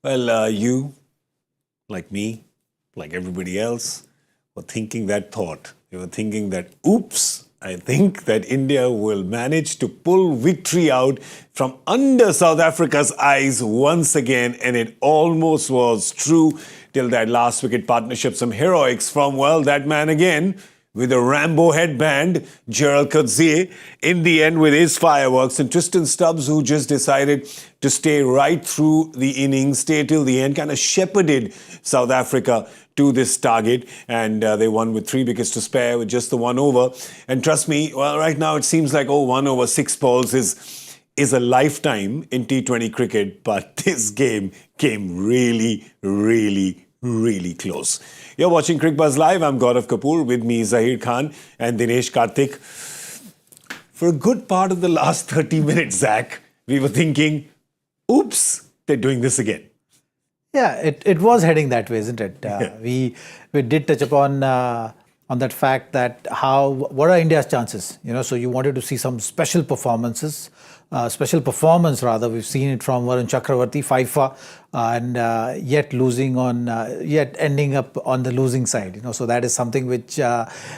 Well, you, like me, like everybody else, were thinking that thought. You were thinking that, oops, I think that India will manage to pull victory out from under South Africa's eyes once again. And it almost was true till that last wicket partnership. Some heroics from, well, that man again with a Rambo headband, Gerald Coetzee, in the end with his fireworks, and Tristan Stubbs, who just decided to stay right through the innings, stay till the end, kind of shepherded South Africa to this target, and they won with 3 wickets to spare with just the 1 over. And trust me, well, right now it seems like, 1 over 6 balls is a lifetime in T20 cricket, but this game came really, really, really close. You're watching Cricbuzz Live. I'm Gaurav Kapur. With me, Zaheer Khan and Dinesh Karthik. For a good part of the last 30 minutes, Zach, we were thinking, oops, they're doing this again. Yeah, it was heading that way, isn't it? We did touch upon on that fact that what are India's chances? So you wanted to see some special performance rather. We've seen it from Varun Chakaravarthy, 5 for, and yet ending up on the losing side. So that is something which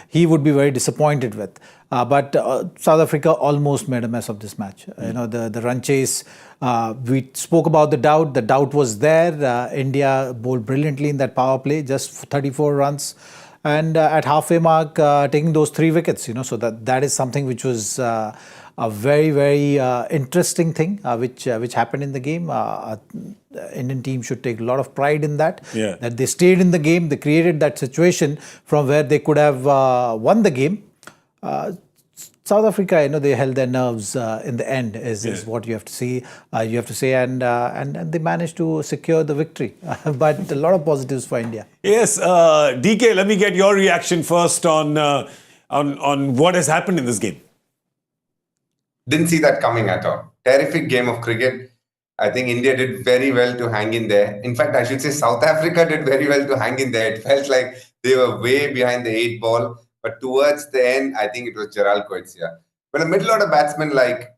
he would be very disappointed with. But South Africa almost made a mess of this match. The run chase. We spoke about the doubt. The doubt was there. India bowled brilliantly in that power play, just 34 runs. And at halfway mark, taking those 3 wickets, so that is something which was a very, very interesting thing which happened in the game. Indian team should take a lot of pride in that. Yeah. That they stayed in the game, they created that situation from where they could have won the game. South Africa, they held their nerves in the end, is what you have to see. And they managed to secure the victory. But a lot of positives for India. Yes, DK, let me get your reaction first on what has happened in this game. Didn't see that coming at all. Terrific game of cricket. I think India did very well to hang in there. In fact, I should say South Africa did very well to hang in there. It felt like they were way behind the 8 ball. But towards the end, I think it was Gerald Coetzee. When a middle-order batsman like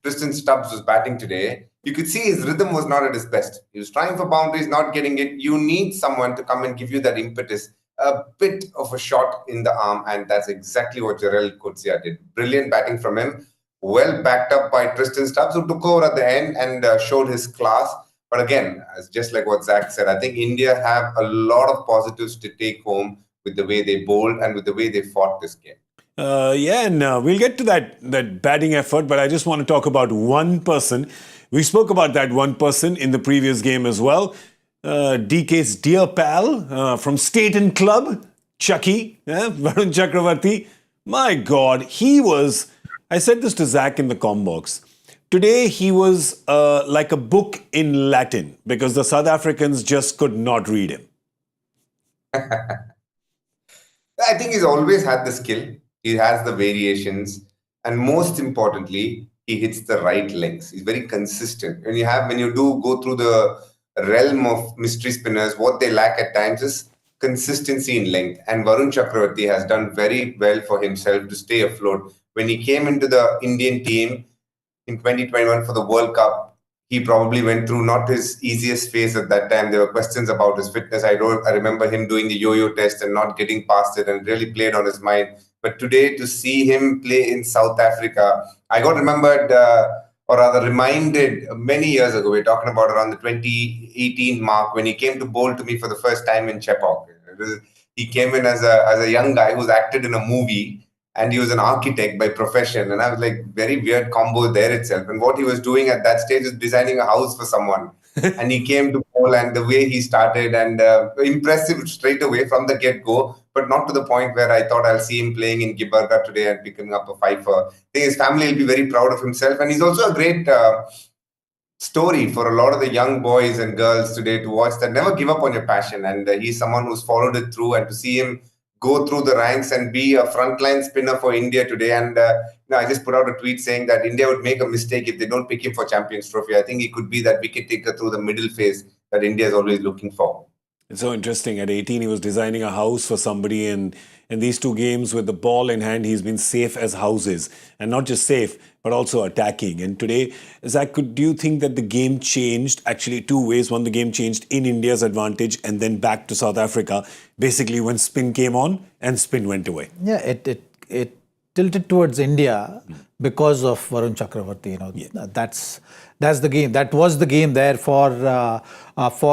Tristan Stubbs was batting today, you could see his rhythm was not at his best. He was trying for boundaries, not getting it. You need someone to come and give you that impetus, a bit of a shot in the arm, and that's exactly what Gerald Coetzee did. Brilliant batting from him, well backed up by Tristan Stubbs, who took over at the end and showed his class. But again, just like what Zach said, I think India have a lot of positives to take home with the way they bowled and with the way they fought this game. And we'll get to that batting effort, but I just want to talk about one person. We spoke about that one person in the previous game as well. DK's dear pal from State and Club, Chucky, Varun Chakaravarthy. My God, he was... I said this to Zach in the comm box. Today, he was like a book in Latin because the South Africans just could not read him. I think he's always had the skill. He has the variations. And most importantly, he hits the right lengths. He's very consistent. When you do go through the realm of mystery spinners, what they lack at times is consistency in length. And Varun Chakaravarthy has done very well for himself to stay afloat. When he came into the Indian team in 2021 for the World Cup, he probably went through not his easiest phase at that time. There were questions about his fitness. I remember him doing the yo-yo test and not getting past it, and really played on his mind. But today, to see him play in South Africa, I got remembered, or rather reminded many years ago. We're talking about around the 2018 mark when he came to bowl to me for the first time in Chepauk. He came in as a young guy who's acted in a movie. And he was an architect by profession. And I was like, very weird combo there itself. And what he was doing at that stage is designing a house for someone. And he came to bowl, and the way he started, and impressive straight away from the get-go, but not to the point where I thought I'll see him playing in Gibraltar today and picking up a 5 for. I think his family will be very proud of himself. And he's also a great story for a lot of the young boys and girls today to watch that never give up on your passion. And he's someone who's followed it through, and to see him go through the ranks and be a frontline spinner for India today. And I just put out a tweet saying that India would make a mistake if they don't pick him for Champions Trophy. I think he could be that wicket taker through the middle phase that India is always looking for. It's so interesting. At 18, he was designing a house for somebody, and And these two games with the ball in hand, he's been safe as houses. And not just safe, but also attacking. And today, Zach, do you think that the game changed actually two ways? One, the game changed in India's advantage and then back to South Africa, basically when spin came on and spin went away. Yeah, it tilted towards India because of Varun Chakaravarthy. That's the game. That was the game there for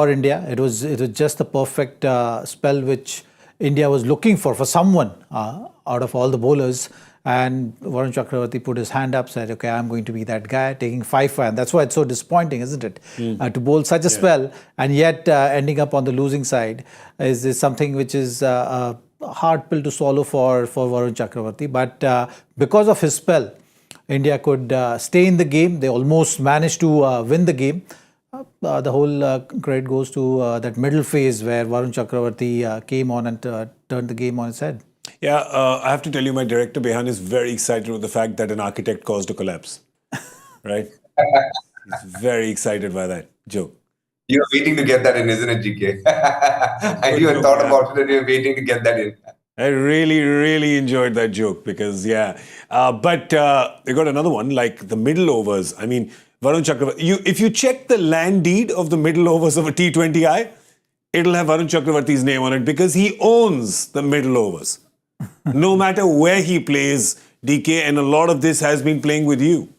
India. It was just the perfect spell which India was looking for someone out of all the bowlers. And Varun Chakaravarthy put his hand up, said, "Okay, I'm going to be that guy," taking 5 and that's why it's so disappointing, isn't it? To bowl such a spell and yet ending up on the losing side is something which is a hard pill to swallow for Varun Chakaravarthy. But because of his spell, India could stay in the game. They almost managed to win the game. The whole credit goes to that middle phase where Varun Chakaravarthy came on and turned the game on its head. Yeah, I have to tell you, my director Behan is very excited with the fact that an architect caused a collapse. Right? He's very excited by that joke. You're waiting to get that in, isn't it, GK? I even thought about it and you're waiting to get that in. I really, really enjoyed that joke because, but we got another one, like the middle overs. I mean, Varun Chakravarthy, if you check the land deed of the middle overs of a T20I, it'll have Varun Chakravarthy's name on it because he owns the middle overs. No matter where he plays, DK, and a lot of this has been playing with you.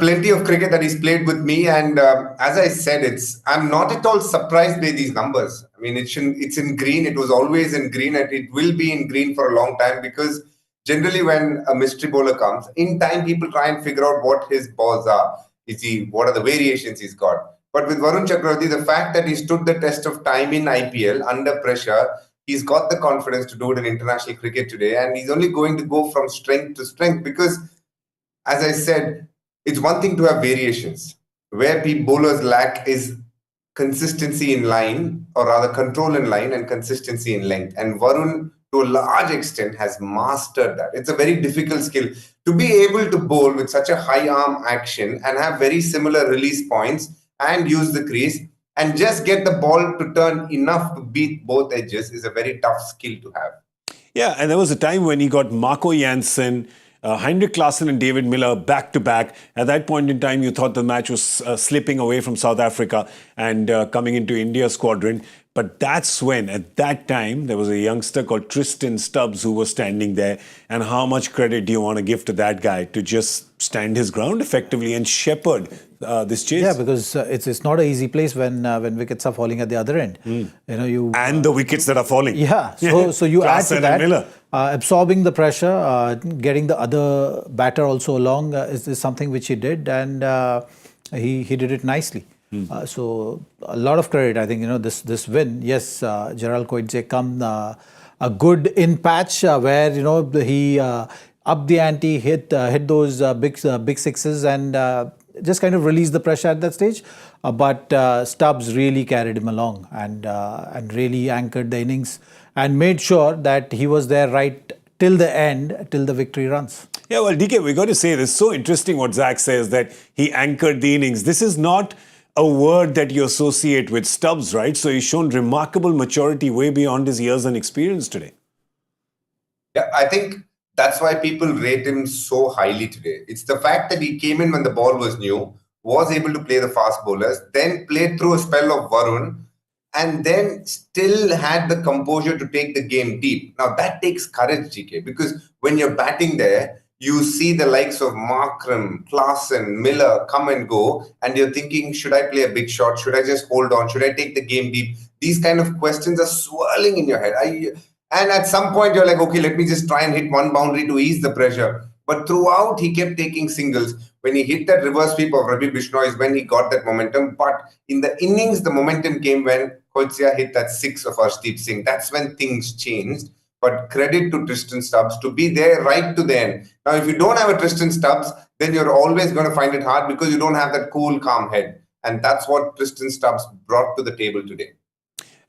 Plenty of cricket that he's played with me, and as I said, I'm not at all surprised by these numbers. I mean, it's in green. It was always in green, and it will be in green for a long time because generally when a mystery bowler comes, in time people try and figure out what his balls are. What are the variations he's got? But with Varun Chakravarthy, the fact that he stood the test of time in IPL under pressure, he's got the confidence to do it in international cricket today, and he's only going to go from strength to strength because, as I said, it's one thing to have variations. Where bowlers lack is consistency in line, or rather control in line and consistency in length. And Varun, to a large extent, has mastered that. It's a very difficult skill. To be able to bowl with such a high arm action and have very similar release points and use the crease and just get the ball to turn enough to beat both edges is a very tough skill to have. Yeah, and there was a time when he got Marco Jansen, Heinrich, Klaasen and David Miller back-to-back. At that point in time, you thought the match was slipping away from South Africa and coming into India's squadron. But that's when, at that time, there was a youngster called Tristan Stubbs who was standing there. And how much credit do you want to give to that guy to just stand his ground effectively and shepherd this chase? Yeah, because it's not an easy place when wickets are falling at the other end. And the wickets that are falling. Yeah, so you add to Klaasen that, and Miller. absorbing the pressure, getting the other batter also along is something which he did, and he did it nicely. So a lot of credit, I think, this win. Yes, Gerald Coetzee come a good in patch where he upped the ante, hit those big sixes, and just kind of released the pressure at that stage. But Stubbs really carried him along and really anchored the innings and made sure that he was there right till the end, till the victory runs. Yeah, well, DK, we got to say this. So interesting what Zach says, that he anchored the innings. This is not a word that you associate with Stubbs, right? So he's shown remarkable maturity way beyond his years and experience today. Yeah, I think that's why people rate him so highly today. It's the fact that he came in when the ball was new, was able to play the fast bowlers, then played through a spell of Varun, and then still had the composure to take the game deep. Now, that takes courage, GK, because when you're batting there, you see the likes of Markram, Klaasen, Miller come and go, and you're thinking, should I play a big shot? Should I just hold on? Should I take the game deep? These kind of questions are swirling in your head. And at some point, you're like, okay, let me just try and hit one boundary to ease the pressure. But throughout, he kept taking singles. When he hit that reverse sweep of Ravi Bishnoi is when he got that momentum. But in the innings, the momentum came when Coetzee hit that six of Arshdeep Singh. That's when things changed. But credit to Tristan Stubbs to be there right to the end. Now, if you don't have a Tristan Stubbs, then you're always going to find it hard because you don't have that cool, calm head. And that's what Tristan Stubbs brought to the table today.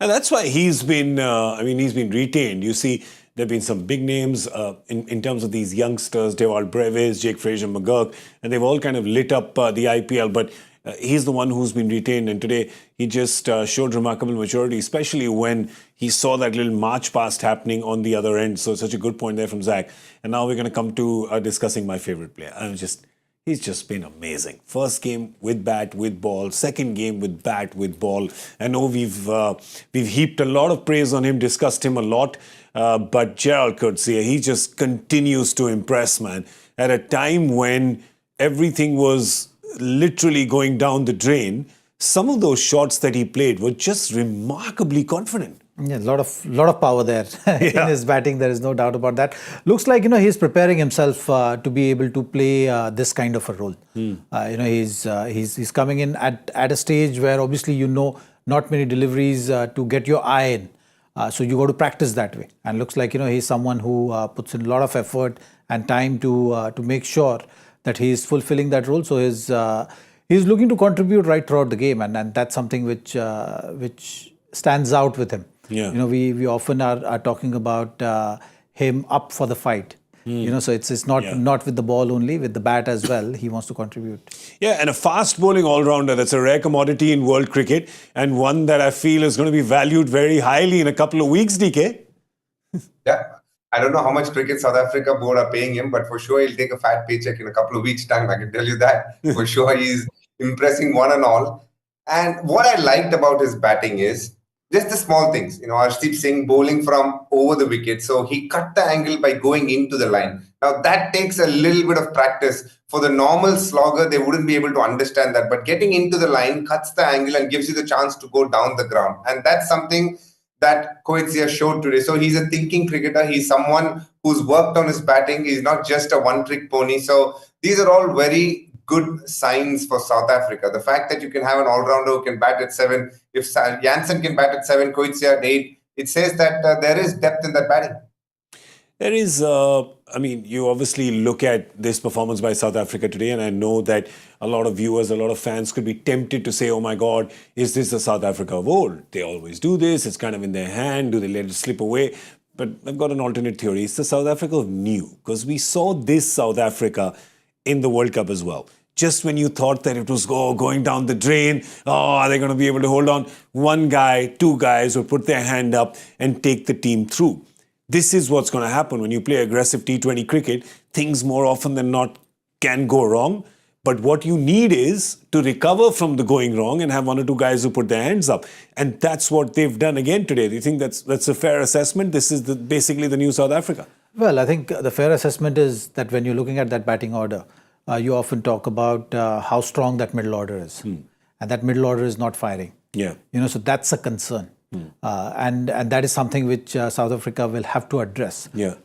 And that's why he's been, he's been retained. You see, there have been some big names in terms of these youngsters, Dewald Brevis, Jake Fraser McGurk, and they've all kind of lit up the IPL. But he's the one who's been retained. And today he just showed remarkable maturity, especially when he saw that little march past happening on the other end. So such a good point there from Zach. And now we're going to come to discussing my favorite player. He's just been amazing. First game with bat, with ball. Second game with bat, with ball. I know we've heaped a lot of praise on him, discussed him a lot. But Gerald Coetzee, he just continues to impress, man. At a time when everything was literally going down the drain, some of those shots that he played were just remarkably confident. Yeah, a lot of power there in his batting. There is no doubt about that. Looks like he's preparing himself to be able to play this kind of a role. He's coming in at a stage where obviously not many deliveries to get your eye in. So you got to practice that way. And looks like he's someone who puts in a lot of effort and time to make sure that he is fulfilling that role. So he's looking to contribute right throughout the game, and that's something which stands out with him. Yeah. We often are talking about him up for the fight. So it's not with the ball only, with the bat as well. He wants to contribute. Yeah, and a fast bowling all-rounder. That's a rare commodity in world cricket, and one that I feel is going to be valued very highly in a couple of weeks, DK. Yeah. I don't know how much cricket South Africa board are paying him, but for sure he'll take a fat paycheck in a couple of weeks' time. I can tell you that. For sure he's impressing one and all. And what I liked about his batting is just the small things. Arshdeep Singh bowling from over the wicket. So he cut the angle by going into the line. Now that takes a little bit of practice. For the normal slogger, they wouldn't be able to understand that. But getting into the line cuts the angle and gives you the chance to go down the ground. And that's something that Coetzee showed today. So he's a thinking cricketer. He's someone who's worked on his batting. He's not just a one-trick pony. So these are all very good signs for South Africa. The fact that you can have an all-rounder who can bat at 7, if Jansen can bat at 7, Coetzee at 8, it says that there is depth in that batting. There is, you obviously look at this performance by South Africa today, and I know that a lot of viewers, a lot of fans could be tempted to say, oh my God, is this the South Africa of old? They always do this. It's kind of in their hand. Do they let it slip away? But I've got an alternate theory. It's the South Africa of new, because we saw this South Africa in the World Cup as well. Just when you thought that it was going down the drain, are they going to be able to hold on? One guy, two guys will put their hand up and take the team through. This is what's going to happen when you play aggressive T20 cricket. Things more often than not can go wrong. But what you need is to recover from the going wrong and have one or two guys who put their hands up. And that's what they've done again today. Do you think that's a fair assessment? This is basically the new South Africa. Well, I think the fair assessment is that when you're looking at that batting order, you often talk about how strong that middle order is. And that middle order is not firing. Yeah. So that's a concern. And that is something which South Africa will have to address. Yeah.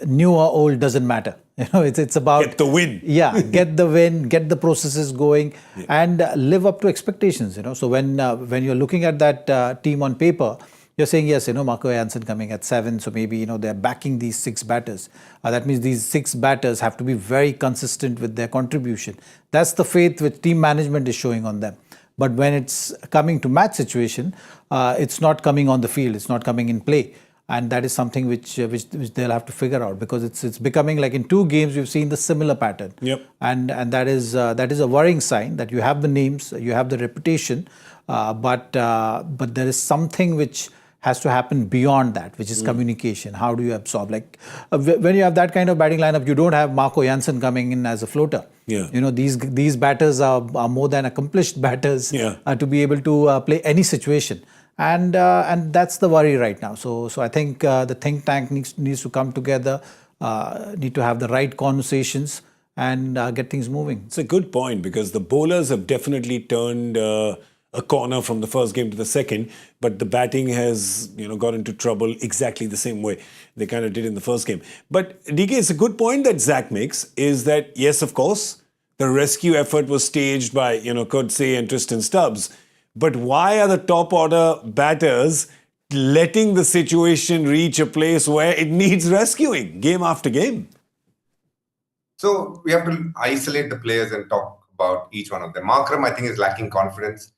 New or old doesn't matter. It's about get the win. Yeah, get the win, get the processes going, and live up to expectations. So when you're looking at that team on paper, you're saying yes. Marco Jansen coming at 7, so maybe they're backing these 6 batters. That means these 6 batters have to be very consistent with their contribution. That's the faith which team management is showing on them. But when it's coming to match situation, it's not coming on the field. It's not coming in play, and that is something which they'll have to figure out, because it's becoming like in 2 games we've seen the similar pattern. Yep. And that is a worrying sign that you have the names, you have the reputation, but there is something which has to happen beyond that, which is communication. How do you absorb? Like when you have that kind of batting lineup, you don't have Marco Jansen coming in as a floater. Yeah. These batters are more than accomplished batters to be able to play any situation. And that's the worry right now. So I think the think tank needs to come together, need to have the right conversations and get things moving. It's a good point, because the bowlers have definitely turned a corner from the first game to the second, but the batting has got into trouble exactly the same way they kind of did in the first game. But DK, it's a good point that Zach makes, is that yes, of course, the rescue effort was staged by Coetzee and Tristan Stubbs, but why are the top order batters letting the situation reach a place where it needs rescuing game after game? So we have to isolate the players and talk about each one of them. Markram, I think, is lacking confidence.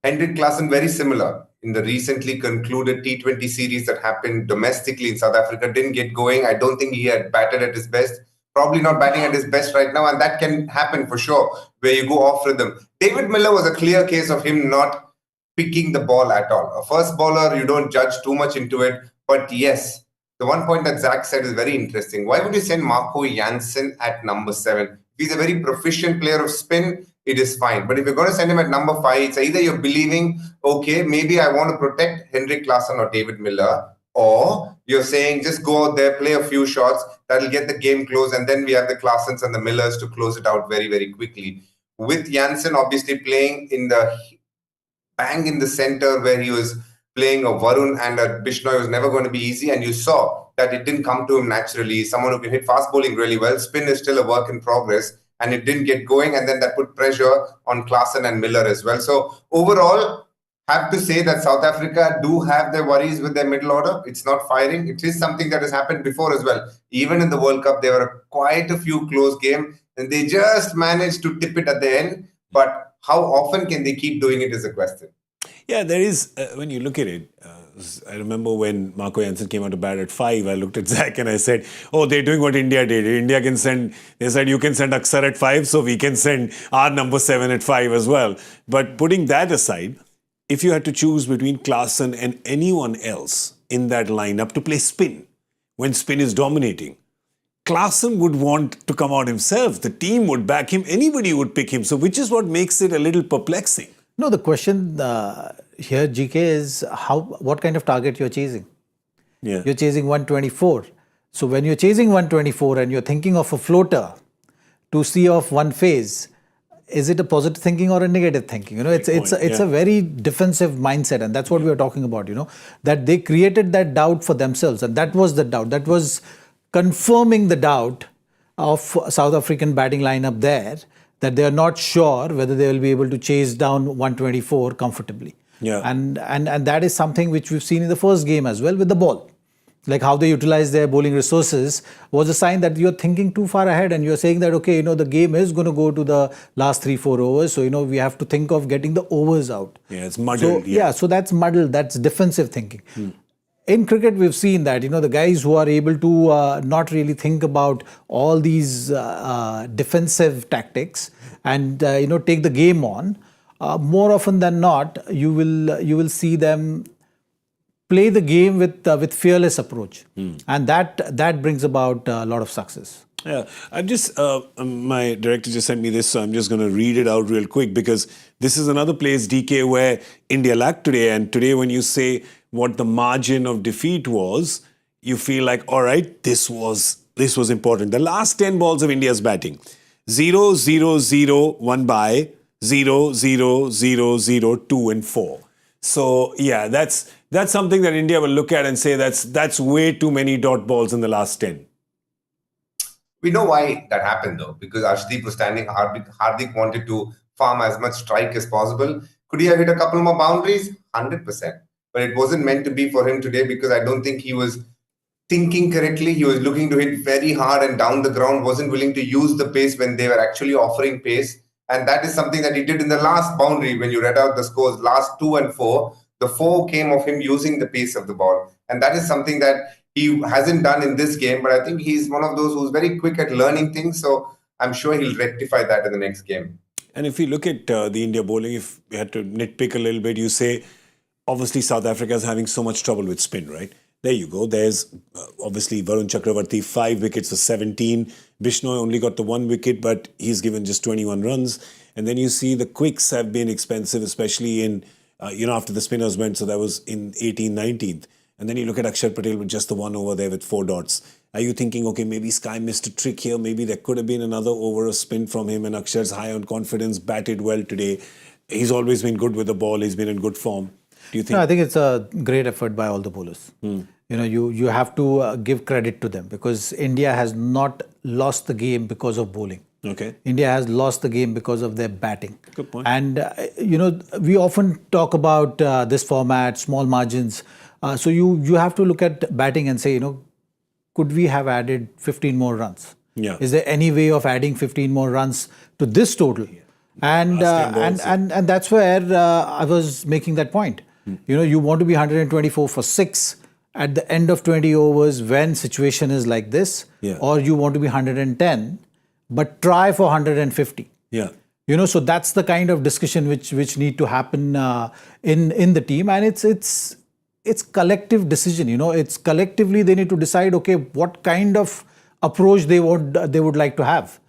Heinrich, Klaasen, very similar. In the recently concluded T20 series that happened domestically in South Africa, didn't get going. I don't think he had batted at his best. probably not batting at his best right now, and that can happen for sure, where you go off rhythm. David Miller was a clear case of him not picking the ball at all. A first bowler, you don't judge too much into it, but yes, the one point that Zach said is very interesting. Why would you send Marco Jansen at number 7? If he's a very proficient player of spin, it is fine. But if you're going to send him at number 5, it's either you're believing, okay, maybe I want to protect Heinrich, Klaasen or David Miller, or you're saying just go out there, play a few shots, that'll get the game close, and then we have the Klaasens and the Millers to close it out very, very quickly. With Jansen obviously playing in the bang in the center where he was playing a Varun and a Bishnoi was never going to be easy, and you saw that it didn't come to him naturally. Someone who can hit fast bowling really well. Spin is still a work in progress, and it didn't get going, and then that put pressure on Klaasen and Miller as well. So overall, have to say that South Africa do have their worries with their middle order. It's not firing. It is something that has happened before as well. Even in the World Cup, there were quite a few close games, and they just managed to tip it at the end. But how often can they keep doing it is a question. Yeah, there is, when you look at it, I remember when Marco Jansen came out to bat at 5, I looked at Zach and I said, oh, they're doing what India did. India can send, they said, you can send Aksar at 5, so we can send our number 7 at 5 as well. But putting that aside, if you had to choose between Klaasen and anyone else in that lineup to play spin, when spin is dominating, Klaasen would want to come out himself. The team would back him. Anybody would pick him. So which is what makes it a little perplexing. No, the question here, GK, is what kind of target you're chasing. Yeah. You're chasing 124. So when you're chasing 124 and you're thinking of a floater to see off one phase, is it a positive thinking or a negative thinking? You know, it's a very defensive mindset, and that's what we were talking about. You know, that they created that doubt for themselves, and that was the doubt. That was confirming the doubt of South African batting lineup there, that they are not sure whether they will be able to chase down 124 comfortably. Yeah. And that is something which we've seen in the first game as well with the ball. Like how they utilize their bowling resources was a sign that you're thinking too far ahead and you're saying that, okay, you know, the game is going to go to the last 3-4 overs. So, you know, we have to think of getting the overs out. Yeah, it's muddled. So, so that's muddled. That's defensive thinking. In cricket, we've seen that, you know, the guys who are able to not really think about all these defensive tactics and, you know, take the game on, more often than not, you will see them play the game with fearless approach, and that brings about a lot of success. Yeah, I'm just my director just sent me this, so I'm just going to read it out real quick because this is another place, DK, where India lacked today. And today, when you say what the margin of defeat was, you feel like, all right, this was important. The last 10 balls of India's batting: 0, 0, 0, 1 by 0, 0, 0, 0, 2 and 4. So yeah, that's something that India will look at and say that's way too many dot balls in the last 10. We know why that happened though, because Arshdeep was standing. Hardik wanted to farm as much strike as possible. Could he have hit a couple more boundaries? 100%. But it wasn't meant to be for him today because I don't think he was thinking correctly. He was looking to hit very hard and down the ground, wasn't willing to use the pace when they were actually offering pace. And that is something that he did in the last boundary. When you read out the scores, last 2 and 4, the 4 came of him using the pace of the ball. And that is something that he hasn't done in this game. But I think he's one of those who's very quick at learning things. So I'm sure he'll rectify that in the next game. And if you look at the India bowling, if we had to nitpick a little bit, you say, obviously South Africa is having so much trouble with spin, right? There you go. There's obviously Varun Chakaravarthy, 5 wickets for 17. Bishnoi only got the 1 wicket, but he's given just 21 runs. And then you see the quicks have been expensive, especially in, after the spinners went. So that was in 18th, 19th. And then you look at Akshar Patel with just the 1 over there with 4 dots. Are you thinking, okay, maybe Sky missed a trick here. Maybe there could have been another over a spin from him. And Akshar's high on confidence, batted well today. He's always been good with the ball. He's been in good form. Do you think? No, I think it's a great effort by all the bowlers. You know, you have to give credit to them because India has not lost the game because of bowling. Okay. India has lost the game because of their batting. Good point. And, we often talk about this format, small margins. So you have to look at batting and say, could we have added 15 more runs? Yeah. Is there any way of adding 15 more runs to this total? Yeah. And that's where I was making that point. You want to be 124 for 6. at the end of 20 overs when situation is like this, Yeah. or you want to be 110, but try for 150. Yeah. So that's the kind of discussion which need to happen in the team, and it's collective decision. It's collectively they need to decide, okay, what kind of approach they would like to have,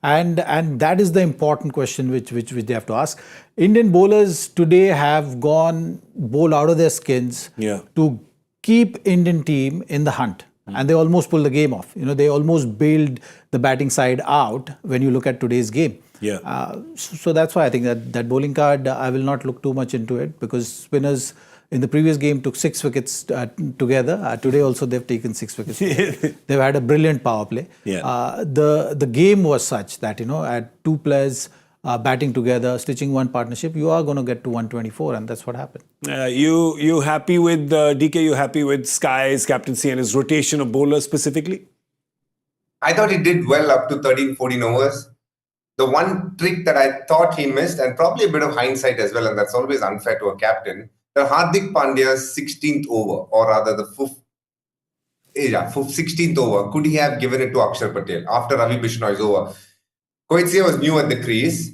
and that is the important question which they have to ask. Indian bowlers today have gone bowl out of their skins to keep Indian team in the hunt. And they almost pulled the game off. They almost bailed the batting side out when you look at today's game. Yeah. So that's why I think that bowling card, I will not look too much into it, because spinners in the previous game took 6 wickets together. Today also they've taken 6 wickets. They've had a brilliant power play. Yeah. The game was such that, at 2 players batting together, stitching one partnership, you are going to get to 124, and that's what happened. You happy with DK? You happy with Sky's captaincy and his rotation of bowlers specifically? I thought he did well up to 13, 14 overs. The one trick that I thought he missed, and probably a bit of hindsight as well, and that's always unfair to a captain, the Hardik Pandya's 16th over, or rather the 16th over, could he have given it to Akshar Patel after Ravi Bishnoi's over? Coetzee was new at the crease.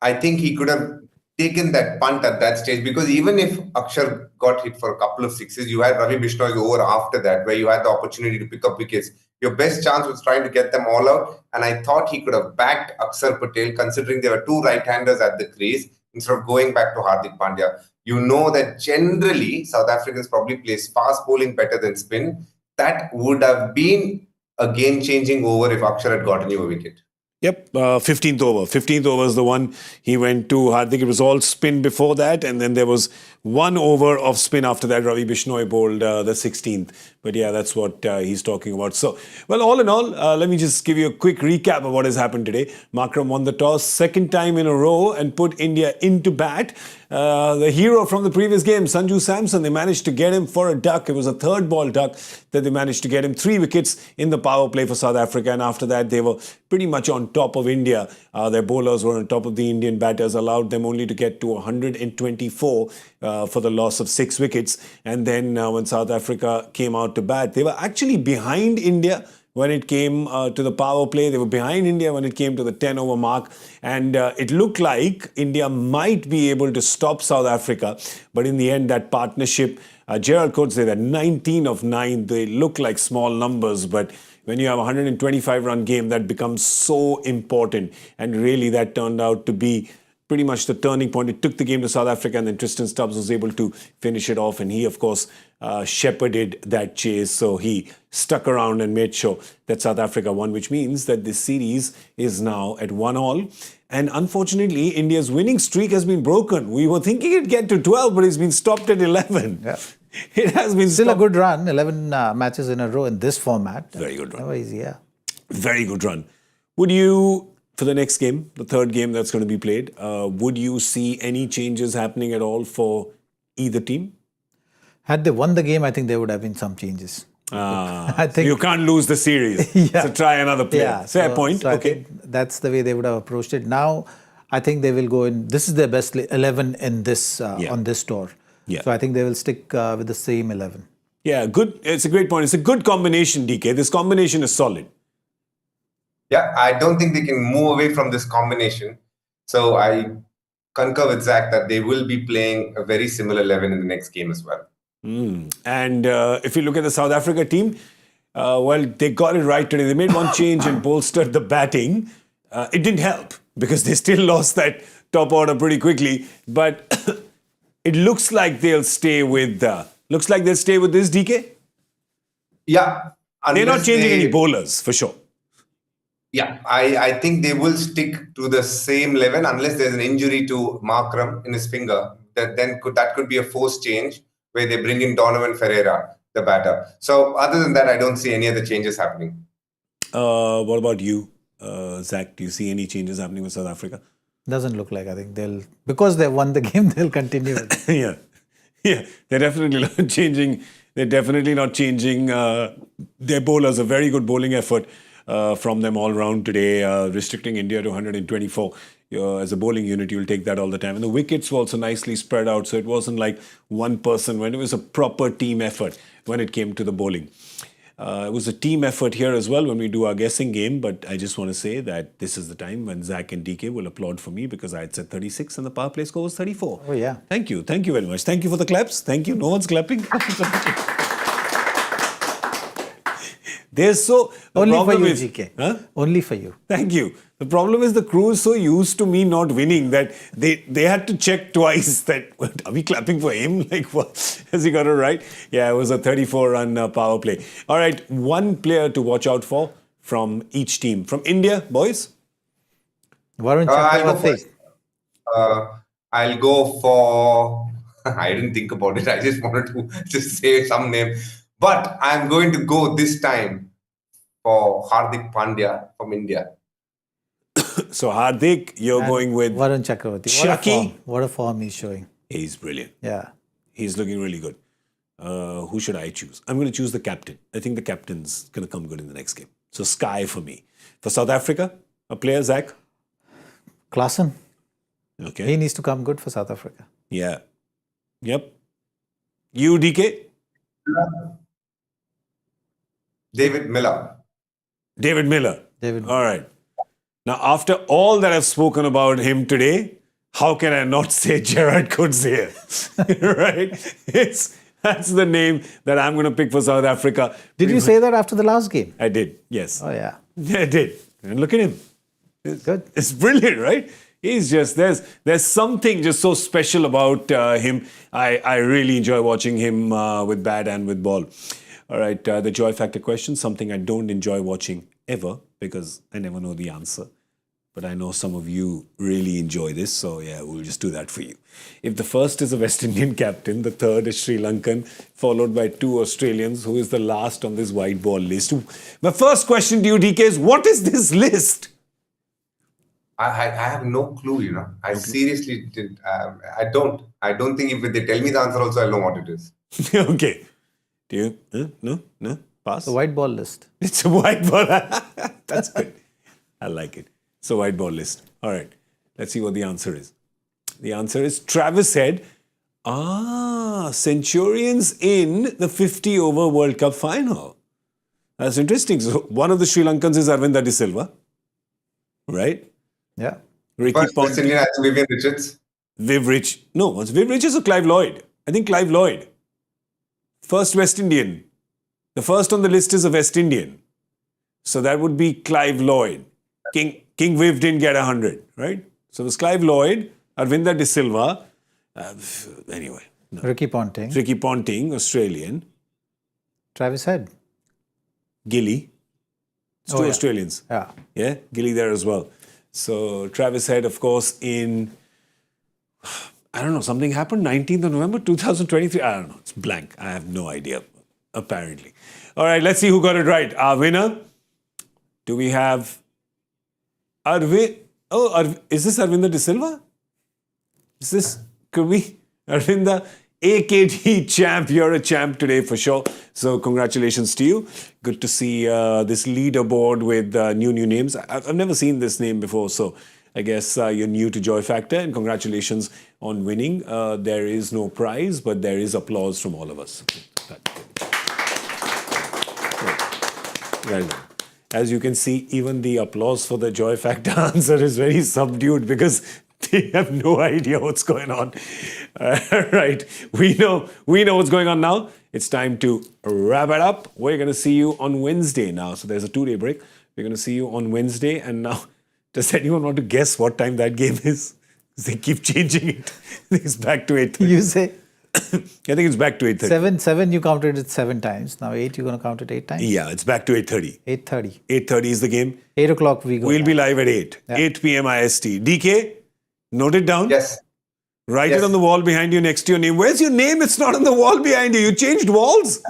I think he could have taken that punt at that stage, because even if Akshar got hit for a couple of sixes, you had Ravi Bishnoi's over after that, where you had the opportunity to pick up wickets. Your best chance was trying to get them all out, and I thought he could have backed Akshar Patel, considering there were 2 right-handers at the crease, instead of going back to Hardik Pandya. You know that generally South Africans probably play fast bowling better than spin. That would have been a game-changing over if Akshar had gotten you a wicket. Yep, 15th over. 15th over is the one he went to. Hardik, it was all spin before that, and then there was 1 over of spin after that. Ravi Bishnoi bowled the 16th. But yeah, that's what he's talking about. So, well, all in all, let me just give you a quick recap of what has happened today. Markram won the toss 2nd time in a row and put India into bat. The hero from the previous game, Sanju Samson, they managed to get him for a duck. It was a 3rd ball duck that they managed to get him. 3 wickets in the power play for South Africa. And after that, they were pretty much on top of India. Their bowlers were on top of the Indian batters, allowed them only to get to 124 for the loss of 6 wickets. And then when South Africa came out to bat, they were actually behind India when it came to the power play. They were behind India when it came to the 10-over mark. And it looked like India might be able to stop South Africa. But in the end, that partnership, Gerald Coates, they're 19 of 9. They look like small numbers, but when you have a 125-run game, that becomes so important. And really, that turned out to be pretty much the turning point. It took the game to South Africa, and then Tristan Stubbs was able to finish it off. And he, of course, shepherded that chase. So he stuck around and made sure that South Africa won, which means that this series is now at 1-all. And unfortunately, India's winning streak has been broken. We were thinking it'd get to 12, but it's been stopped at 11. Yeah. It has been still stopped. a good run. 11 matches in a row in this format. Very good run. Never easy, yeah. Very good run. Would you, for the next game, the 3rd game that's going to be played, would you see any changes happening at all for either team? Had they won the game, I think there would have been some changes. I think you can't lose the series. Yeah. So try another player. Yeah, Fair point. So okay. I think that's the way they would have approached it. Now, I think they will go in. This is their best 11 in this on this tour. Yeah. So I think they will stick with the same 11. Yeah, good. It's a great point. It's a good combination, DK. This combination is solid. Yeah, I don't think they can move away from this combination. So I concur with Zach that they will be playing a very similar 11 in the next game as well. And if you look at the South Africa team, well, they got it right today. They made one change and bolstered the batting. It didn't help because they still lost that top order pretty quickly. But it looks like they'll stay with this DK. Yeah, they're not changing any bowlers for sure. Yeah, I think they will stick to the same 11 unless there's an injury to Markram in his finger. That could be a forced change where they bring in Donovan Ferreira, the batter. So other than that, I don't see any other changes happening. What about you, Zach? Do you see any changes happening with South Africa? Doesn't look like. I think because they won the game, they'll continue. Yeah. They're definitely not changing. They're definitely not changing their bowlers. A very good bowling effort from them all round today, restricting India to 124. As a bowling unit, you'll take that all the time. And the wickets were also nicely spread out, so it wasn't like one person. When it was a proper team effort, when it came to the bowling. It was a team effort here as well when we do our guessing game, but I just want to say that this is the time when Zach and DK will applaud for me because I had said 36 and the power play score was 34. Oh, yeah. Thank you. Thank you very much. Thank you for the claps. Thank you. No one's clapping. There's so... Only for you, GK. Huh? Only for you. Thank you. The problem is the crew is so used to me not winning that they had to check twice that, are we clapping for him? Like, what? Has he got it right? Yeah, it was a 34-run power play. All right, one player to watch out for from each team. From India, boys? Varun, Chakaravarthy. I'll go for... I didn't think about it. I just wanted to just say some name. But I'm going to go this time for Hardik Pandya from India. So Hardik, you're going with Varun Chakaravarthy. Shaki. What a form he's showing. He's brilliant. Yeah. He's looking really good. Who should I choose? I'm going to choose the captain. I think the captain's going to come good in the next game. So Sky for me. For South Africa, a player, Zach? Klaasen. Okay. He needs to come good for South Africa. Yeah. Yep. You, DK? David Miller. David Miller. All right. Now, after all that I've spoken about him today, how can I not say Gerard Coetzee? Right? That's the name that I'm going to pick for South Africa. Did you say that after the last game? I did, yes. Oh, yeah. Yeah, I did. And look at him. Good. It's brilliant, right? He's just, there's something just so special about him. I really enjoy watching him with bat and with ball. All right, the joy factor question, something I don't enjoy watching ever because I never know the answer. But I know some of you really enjoy this, so yeah, we'll just do that for you. If the first is a West Indian captain, the third is Sri Lankan, followed by 2 Australians, who is the last on this white ball list? My first question to you, DK, is what is this list? I have no clue, you know. I seriously didn't. I don't think if they tell me the answer also, I'll know what it is. Okay. Do you? No? Pass? The white ball list. It's a white ball. That's good. I like it. It's a white ball list. All right. Let's see what the answer is. The answer is Travis Head. Centurions in the 50-over World Cup final. That's interesting. So one of the Sri Lankans is Arvinda de Silva. Right? Yeah. Ricky West Indian has Vivian Richards. Viv Richards or Clive Lloyd? I think Clive Lloyd. First West Indian. The first on the list is a West Indian. So that would be Clive Lloyd. King Viv didn't get 100, right? So it was Clive Lloyd, Arvinda de Silva. Anyway. No. Ricky Ponting, Australian. Travis Head. Gilly. It's 2 Australians. Yeah. Yeah, Gilly there as well. So Travis Head, of course, in... I don't know, something happened 19th of November 2023. I don't know. It's blank. I have no idea, apparently. All right, let's see who got it right. Our winner. Do we have Arvind? Is this Arvinda de Silva? Could we? Arvinda, AKT champ. You're a champ today for sure. So congratulations to you. Good to see this leaderboard with new names. I've never seen this name before, so I guess you're new to Joy Factor, and congratulations on winning. There is no prize, but there is applause from all of us. Well done. As you can see, even the applause for the Joy Factor answer is very subdued because they have no idea what's going on. Right. We know what's going on now. It's time to wrap it up. We're going to see you on Wednesday now. So there's a 2-day break. We're going to see you on Wednesday. And now, does anyone want to guess what time that game is? They keep changing it. It's back to 8:30. You say? I think it's back to 8:30. 7, you counted it 7 times. Now 8, you're going to count it 8 times? Yeah, it's back to 8:30. 8:30. 8:30 is the game. 8 o'clock we go. We'll be live at 8. Yeah. 8 p.m. IST. DK, note it down. Yes. Write it on the wall behind you next to your name. Where's your name? It's not on the wall behind you. You changed walls.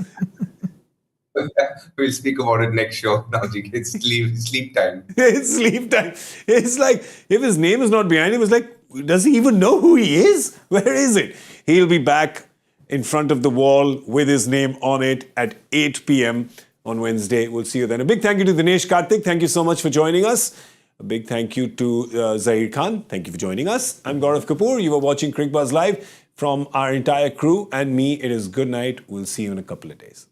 We'll speak about it next show. Now, it's sleep time. It's sleep time. It's like, if his name is not behind him, it's like, does he even know who he is? Where is it? He'll be back in front of the wall with his name on it at 8 p.m. on Wednesday. We'll see you then. A big thank you to Dinesh, Karthik. Thank you so much for joining us. A big thank you to Zaheer Khan. Thank you for joining us. I'm Gaurav Kapur. You were watching Cricbuzz Live. From our entire crew and me, it is good night. We'll see you in a couple of days.